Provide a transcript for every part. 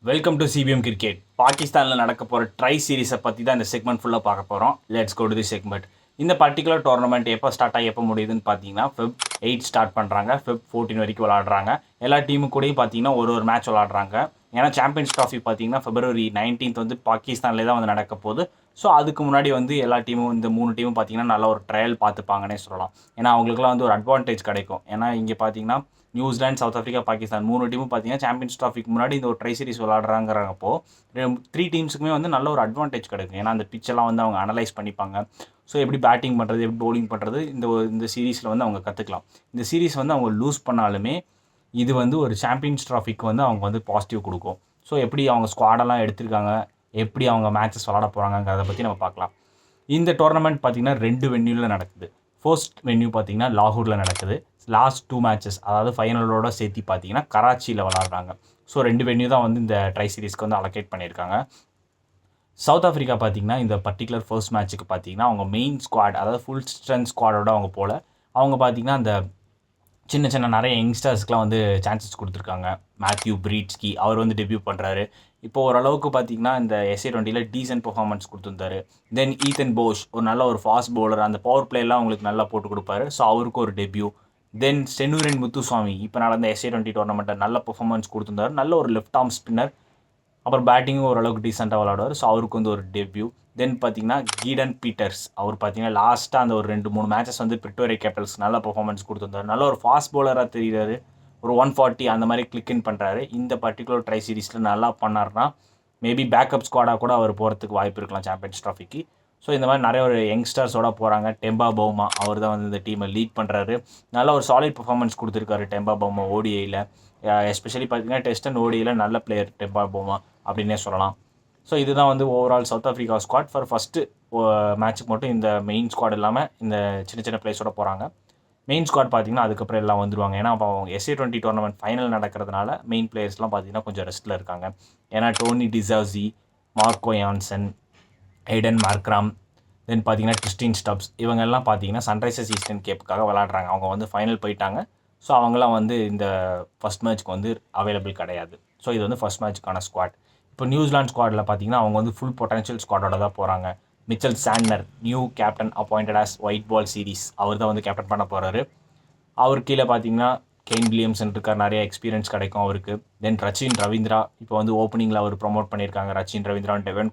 Welcome to CPM cricket. பாகிஸ்தானில் நடக்க போகிற ட்ரை சீரீஸை பற்றி தான் இந்த செக்மெண்ட் ஃபுல்லாக பார்க்க போகிறோம். Let's go to the segment. இந்த பர்டிகுலர் டோர்னமெண்ட் எப்போ ஸ்டார்ட் ஆகி எப்போ முடியுதுன்னு பார்த்தீங்கன்னா Feb 8 ஸ்டார்ட் பண்ணுறாங்க. Feb 14 வரைக்கும் விளாடுறாங்க. எல்லா டீமு கூடயும் பார்த்தீங்கன்னா ஒரு மேட்ச் விளாடுறாங்க. ஏன்னா சாம்பியன்ஸ் ட்ராஃபி பார்த்தீங்கன்னா February 19 வந்து பாகிஸ்தான்லேயே தான் வந்து நடக்க போகுது. ஸோ அதுக்கு முன்னாடி வந்து எல்லா டீமும் இந்த 3 டீமும் பார்த்தீங்கன்னா நல்ல ஒரு ட்ரையல் பார்த்துப்பாங்கன்னே சொல்லலாம். ஏன்னா அவங்களுக்குலாம் வந்து ஒரு அட்வான்டேஜ் கிடைக்கும். ஏன்னா இங்கே பார்த்தீங்கன்னா நியூசிலாந்து, சவுத் ஆஃப்ரிக்கா, பாகிஸ்தான் 3 டீமும் பார்த்தீங்கன்னா சாம்பியன்ஸ் ட்ராஃபிக்கு முன்னாடி இந்த ஒரு ட்ரை சீரிஸ் விளாடுறாங்கிறப்போ 3 டீம்ஸுக்குமே வந்து நல்ல ஒரு அட்வான்டேஜ் கிடைக்கும். ஏன்னா அந்த பிச்செல்லாம் வந்து அவங்க அனலைஸ் பண்ணிப்பாங்க. ஸோ எப்படி பேட்டிங் பண்ணுறது, எப்படி பவுலிங் பண்ணுறது இந்த சீரீஸில் வந்து அவங்க கற்றுக்கலாம். இந்த சீரீஸ் வந்து அவங்க லூஸ் பண்ணாலுமே இது வந்து ஒரு சாம்பியன்ஸ் ட்ராஃபிக்கு வந்து அவங்க வந்து பாசிட்டிவ் கொடுக்கும். ஸோ எப்படி அவங்க ஸ்குவாடெல்லாம் எடுத்திருக்காங்க, எப்படி அவங்க மேட்சஸ் விளாட போகிறாங்கிறத பற்றி நம்ம பார்க்கலாம். இந்த டோர்னமெண்ட் பார்த்திங்கன்னா 2 வென்யூவில் நடக்குது. ஃபர்ஸ்ட் வென்யூ பார்த்திங்கன்னா லாகூரில் நடக்குது. லாஸ்ட் 2 மேட்சஸ் அதாவது ஃபைனலோட சேர்த்து பார்த்தீங்கன்னா கராச்சியில் விளாட்றாங்க. ஸோ 2 வென்யூ தான் வந்து இந்த ட்ரை சீரீஸ்க்கு வந்து அலோகேட் பண்ணியிருக்காங்க. சவுத் ஆஃப்ரிக்கா பார்த்தீங்கன்னா இந்த பர்டிகுலர் ஃபர்ஸ்ட் மேட்ச்சுக்கு பார்த்தீங்கன்னா அவங்க மெயின் ஸ்குவாட் அதாவது ஃபுல் ஸ்ட்ரென்த் ஸ்குவாடோட அவங்க போல் அவங்க பார்த்தீங்கன்னா அந்த சின்ன சின்ன நிறைய யங்ஸ்டர்ஸ்க்குலாம் வந்து சான்சஸ் கொடுத்துருக்காங்க. மேத்யூ பிரீட்ஸ்கி அவர் வந்து டெபியூ பண்ணுறாரு. இப்போ ஓரளவுக்கு பார்த்தீங்கன்னா இந்த SA20 டீசென்ட் பெர்ஃபார்மன்ஸ் கொடுத்துருந்தாரு. தென் ஈத்தன் போஷ் ஒரு நல்ல ஒரு ஃபாஸ்ட் பவுலர், அந்த பவர் பிளேலாம் அவங்களுக்கு நல்லா போட்டு கொடுப்பாரு. ஸோ அவருக்கு ஒரு டெபியூ. தென் சென்னூரன் முத்துசுவாமி இப்போ நடந்த SA20 டோர்னமெண்ட்டில் நல்ல பெர்ஃபார்மன்ஸ் கொடுத்துருந்தாரு. நல்ல ஒரு லெஃப்ட் ஆர்ம் ஸ்பின்னர். அப்புறம் பேட்டிங்கும் ஓரளவுக்கு டீசெண்டாக விளாடுவார். ஸோ அவருக்கு வந்து ஒரு டெபியூ. தென் பார்த்தீங்கன்னா கீடன் பீட்டர்ஸ் அவர் பார்த்தீங்கன்னா லாஸ்ட்டாக அந்த ஒரு 2-3 மேட்சஸ் வந்து பிரிட்டோரியா கேபிட்டல்ஸ் நல்ல பெர்ஃபார்மன்ஸ் கொடுத்துருந்தாரு. நல்ல ஒரு ஃபாஸ்ட் பவுலராக தெரிகிறாரு. ஒரு 140 அந்த மாதிரி கிளிக் இன் பண்ணுறாரு. இந்த பர்டிகுலர் ட்ரை சீரீஸில் நல்லா பண்ணார்னா மேபி பேக்கப் ஸ்குவாடாக கூட அவர் போகிறதுக்கு வாய்ப்பு இருக்கலாம் சாம்பியன்ஸ் ட்ராஃபிக்கு. ஸோ இந்த மாதிரி நிறைய ஒரு யங்ஸ்டர்ஸோட போகிறாங்க. டெம்பா பவுமா அவர் தான் வந்து இந்த டீமை லீட் பண்ணுறாரு. நல்ல ஒரு சாலிட் பெர்ஃபார்மன்ஸ் கொடுத்துருக்காரு டெம்பா பவுமா ஓடிஐயில். எஸ்பெஷலி பார்த்தீங்கன்னா டெஸ்ட் அண்ட் ஓடிஐயில் நல்ல பிளேயர் டெம்பா பவுமா அப்படின்னே சொல்லலாம். ஸோ இதுதான் வந்து overall South Africa squad for first மேட்ச்சுக்கு மட்டும் இந்த மெயின் ஸ்குவாட் இல்லாமல் இந்த சின்ன சின்ன பிளேஸோட போகிறாங்க. மெயின் ஸ்குவாட் பார்த்தீங்கன்னா அதுக்கப்புறம் எல்லாம் வந்துடுவாங்க. ஏன்னா அப்போ அவங்க SA20 டோர்னமெண்ட் ஃபைனல் நடக்கிறதுனால மெயின் பிளேயர்ஸ்லாம் பார்த்தீங்கன்னா கொஞ்சம் ரெஸ்ட்டில் இருக்காங்க. ஏன்னா Tony de Zorzi, Marco Jansen, Aiden Markram, then பார்த்தீங்கன்னா கிறிஸ்டின் ஸ்டப்ஸ் இவங்கெல்லாம் பார்த்தீங்கன்னா சன்ரைசர்ஸ் ஈஸ்டர்ன் கேப்புக்காக விளாட்றாங்க. அவங்க வந்து ஃபைனல் போயிட்டாங்க. ஸோ அவங்களாம் வந்து இந்த ஃபஸ்ட் மேட்ச்க்கு வந்து அவைலபிள் கிடையாது. ஸோ இது வந்து ஃபஸ்ட் மேட்ச்க்கான ஸ்குவாட். இப்போ நியூசிலாந்து ஸ்குவாடில் பார்த்தீங்கன்னா அவங்க வந்து ஃபுல் பொட்டன்ஷியல் ஸ்குவாடோட தான் போகிறாங்க. Mitchell Santner new captain appointed as white ball series அவர் தான் வந்து கேப்டன் பண்ண போகிறாரு. அவர் கீழே பார்த்தீங்கன்னா கெயின் வில்லியம்சன் இருக்கார், நிறைய எக்ஸ்பீரியன்ஸ் கிடைக்கும் அவருக்கு. தென் ரச்சின் ரவீந்திரா இப்போ வந்து ஓப்பனிங்கில் அவர் ப்ரொமோட் பண்ணியிருக்காங்க. Rachin Ravindra, டெவன்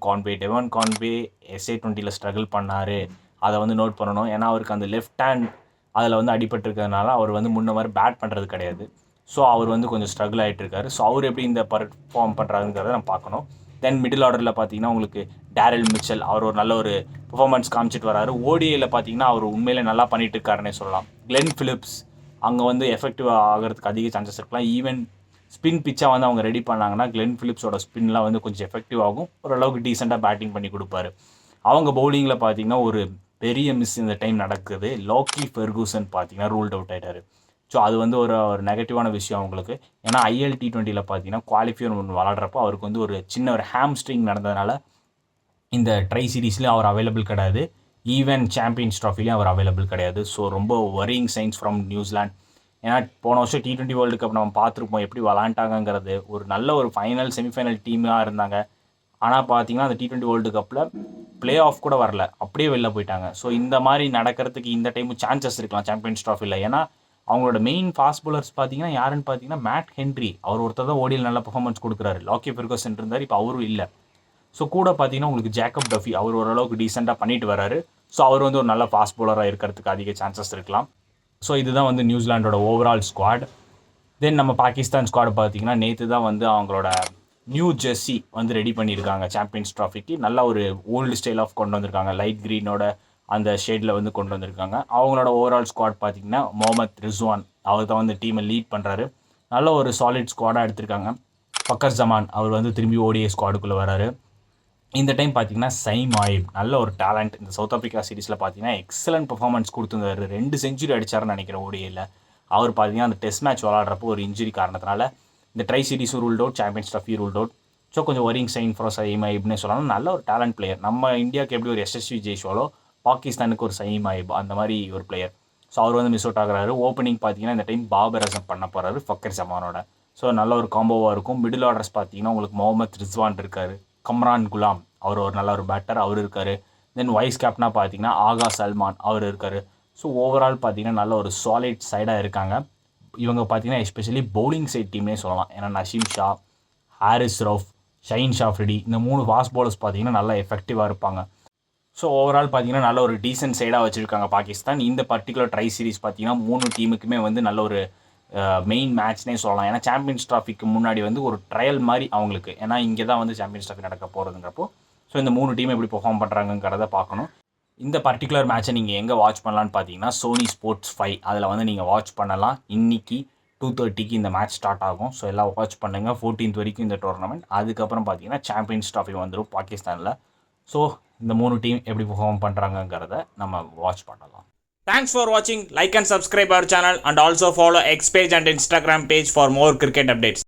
Conway SA20 struggle பண்ணார். அதை வந்து நோட் பண்ணணும். ஏன்னா அவருக்கு அந்த லெஃப்ட் ஹேண்ட் அதில் வந்து அடிபட்டிருக்கிறதுனால அவர் வந்து முன்ன மாதிரி பேட் பண்ணுறது கிடையாது. ஸோ அவர் வந்து கொஞ்சம் ஸ்ட்ரகிள் ஆகிட்டு இருக்காரு. ஸோ அவர் எப்படி இந்த பர்ஃபார்ம் பண்ணுறாருங்கிறத நம்ம பார்க்கணும். தென் மிடில் ஆர்டரில் பார்த்தீங்கன்னா உங்களுக்கு டேரில் மிச்சல் அவர் ஒரு நல்ல ஒரு பெர்ஃபார்மன்ஸ் காமிச்சிட்டு வராரு. ஓடிஐயில் பார்த்தீங்கன்னா அவர் உண்மையிலே நல்லா பண்ணிட்டு இருக்காருன்னே சொல்லலாம். கிளென் ஃபிலிப்ஸ் அங்கே வந்து எஃபெக்டிவ் ஆகிறதுக்கு அதிக சான்சஸ் இருக்கலாம். ஈவன் ஸ்பின் பிச்சாக வந்து அவங்க ரெடி பண்ணாங்கன்னா கிளென் ஃபிலிப்ஸோட ஸ்பின்லாம் வந்து கொஞ்சம் எஃபெக்டிவ் ஆகும். ஓரளவுக்கு டீசெண்டாக பேட்டிங் பண்ணி கொடுப்பாரு. அவங்க பவுலிங்கில் பார்த்தீங்கன்னா ஒரு பெரிய மிஸ் இந்த டைம் நடக்குது. லோக்கி ஃபெர்கூசன் பார்த்தீங்கன்னா ரூல்ட் அவுட் ஆகிட்டார். ஸோ அது வந்து ஒரு நெகட்டிவான விஷயம் அவங்களுக்கு. ஏன்னா ILT20 பார்த்தீங்கன்னா குவாலிஃபையர் ஒன்று விளாட்றப்போ அவருக்கு வந்து ஒரு சின்ன ஒரு ஹாம்ஸ்ட்ரிங் நடந்ததுனால இந்த ட்ரை சீரீஸ்லேயும் அவர் அவைலபிள் கிடையாது. ஈவன் சாம்பியன்ஸ் ட்ராஃபிலையும் அவர் அவைலபிள் கிடையாது. ஸோ ரொம்ப வரியிங் சைன்ஸ் ஃப்ரம் நியூசிலாந்து. ஏன்னா போன வருஷம் T20 வேர்ல்டு கப் நம்ம பார்த்துருப்போம் எப்படி விளாண்டாங்கிறது. ஒரு நல்ல ஒரு ஃபைனல் செமிஃபைனல் டீமாக இருந்தாங்க. ஆனால் பார்த்தீங்கன்னா அந்த T20 வேர்ல்டு கப்பில் பிளே ஆஃப் கூட வரல, அப்படியே வெளில போயிட்டாங்க. ஸோ இந்த மாதிரி நடக்கிறதுக்கு இந்த டைமும் சான்சஸ் இருக்கலாம் சாம்பியன்ஸ் ட்ராஃபியில். ஏன்னா அவங்களோட மெயின் ஃபாஸ்ட் பவுலர்ஸ் பார்த்தீங்கன்னா யாருன்னு பார்த்தீங்கன்னா மேட் ஹென்ரி அவர் ஒருத்தர் தான் ஓடியில் நல்ல பெர்ஃபார்மன்ஸ் கொடுக்குறாரு. லாக்கி ஃபெர்கூசன் இருந்தார், இப்போ அவரும் இல்லை. ஸோ கூட பார்த்தீங்கன்னா உங்களுக்கு ஜேக்கப் டஃபி அவர் ஓரளவுக்கு டீசெண்டாக பண்ணிட்டு வராரு. ஸோ அவர் வந்து ஒரு நல்ல ஃபாஸ்ட் பவுலராக இருக்கிறதுக்கு அதிக சான்சஸ் இருக்கலாம். ஸோ இதுதான் வந்து நியூசிலாண்டோட ஓவரால் ஸ்குவாட். தென் நம்ம பாகிஸ்தான் ஸ்குவாட் பார்த்தீங்கன்னா நேற்று தான் வந்து அவங்களோட நியூ ஜெர்சி வந்து ரெடி பண்ணியிருக்காங்க சாம்பியன்ஸ் ட்ராஃபிக்கு. நல்ல ஒரு ஓல்டு ஸ்டைல் ஆஃப் கொண்டு வந்திருக்காங்க. லைட் க்ரீனோட அந்த ஷேடில் வந்து கொண்டு வந்திருக்காங்க. அவங்களோட ஓவரால் ஸ்குவாட் பார்த்திங்கன்னா முகமது ரிஸ்வான் அவர் தான் வந்து டீமை லீட் பண்ணுறாரு. நல்ல ஒரு சாலிட் ஸ்குவாடாக எடுத்திருக்காங்க. ஃபக்கர் ஜமான் அவர் வந்து திரும்பி ODI ஸ்குவாடுக்குள்ளே வராரு. இந்த டைம் பார்த்தீங்கன்னா சைம் ஆயிப் நல்ல ஒரு டேலண்ட். இந்த சவுத் ஆஃப்ரிக்கா சீரீஸில் பார்த்தீங்கன்னா எக்ஸலண்ட் பெர்ஃபார்மன்ஸ் கொடுத்துருந்தாரு. 2 செஞ்சுரி அடிச்சாருன்னு நினைக்கிறேன் ODIயில். அவர் பார்த்தீங்கன்னா அந்த டெஸ்ட் மேட்ச் விளாட்றப்போ ஒரு இன்ஜுரி காரணத்தினால இந்த ட்ரை சீரீஸும் ruled out, Champions Trophy ruled out. So கொஞ்சம் வரிங் சைன் ஃபார் சைம் ஆயிப்னே சொல்லலாம். நல்ல ஒரு டேலண்ட் பிளேயர். நம்ம இந்தியாவுக்கு எப்படி ஒரு SSV ஜெய்ஸ்வாலோ பாகிஸ்தானுக்கு ஒரு சைம் ஆயிப் அந்த மாதிரி ஒரு பிளேயர். ஸோ அவர் வந்து மிஸ் அவுட் ஆகிறாரு. ஓப்பனிங் பார்த்தீங்கன்னா இந்த டைம் பாபர் அசம் பண்ண போகிறாரு ஃபக்கர் ஜமானோட. ஸோ நல்ல ஒரு காம்போவாக இருக்கும். மிடில் ஆர்டர்ஸ் பார்த்தீங்கன்னா உங்களுக்கு முகமது ரிஸ்வான் இருக்கார், கம்ரான் குலாம் அவர் ஒரு நல்ல ஒரு பேட்டர் அவர் இருக்கார். தென் வைஸ் கேப்டனாக பார்த்தீங்கன்னா ஆகா சல்மான் அவர் இருக்கார். ஸோ ஓவரால் பார்த்தீங்கன்னா நல்ல ஒரு சாலிட் சைடாக இருக்காங்க. இவங்க பார்த்தீங்கன்னா எஸ்பெஷலி பவுலிங் சைட் டீம்னே சொல்லலாம். ஏன்னா நஷீம் ஷா, ஹாரிஸ் ரவுஃப், ஷஹீன் ஷாஃப்ரிடி இந்த 3 ஃபாஸ்ட் பவுலர்ஸ் பார்த்தீங்கன்னா நல்லா எஃபெக்டிவாக இருப்பாங்க. ஸோ ஓவரால் பார்த்தீங்கன்னா நல்ல ஒரு டீசென்ட் சைடாக வச்சுருக்காங்க பாகிஸ்தான். இந்த பர்டிகுலர் ட்ரை சீரிஸ் பார்த்தீங்கன்னா 3 டீமுக்குமே வந்து நல்ல ஒரு மெயின் மேட்ச்னே சொல்லலாம். ஏன்னா சாம்பியன்ஸ் ட்ராஃபிக்கு முன்னாடி வந்து ஒரு ட்ரையல் மாதிரி அவங்களுக்கு, ஏன்னா இங்கே தான் வந்து சாம்பியன்ஸ் ட்ராஃபி நடக்க போகிறதுங்கிறப்போ ஸோ இந்த 3 டீம் எப்படி பெர்ஃபார்ம் பண்ணுறாங்கிறத பார்க்கணும். இந்த பர்டிகுலர் மேட்சை நீங்கள் எங்கே வாட்ச் பண்ணலான்னு பார்த்தீங்கன்னா சோனி ஸ்போர்ட்ஸ் 5 அதில் வந்து நீங்கள் வாட்ச் பண்ணலாம். இன்றைக்கி 2:30க்கு இந்த மேட்ச் ஸ்டார்ட் ஆகும். ஸோ எல்லாம் வாட்ச் பண்ணுங்கள். 14th வரைக்கும் இந்த டோர்னமெண்ட். அதுக்கப்புறம் பார்த்தீங்கன்னா சாம்பியன்ஸ் ட்ராஃபி வந்துடும் பாகிஸ்தானில். ஸோ இந்த 3 டீம் எப்படி பெர்ஃபார்ம் பண்ணுறாங்கிறத நம்ம வாட்ச் பண்ணலாம். Thanks for watching. Like and subscribe our channel and also follow X page and Instagram page for more cricket updates.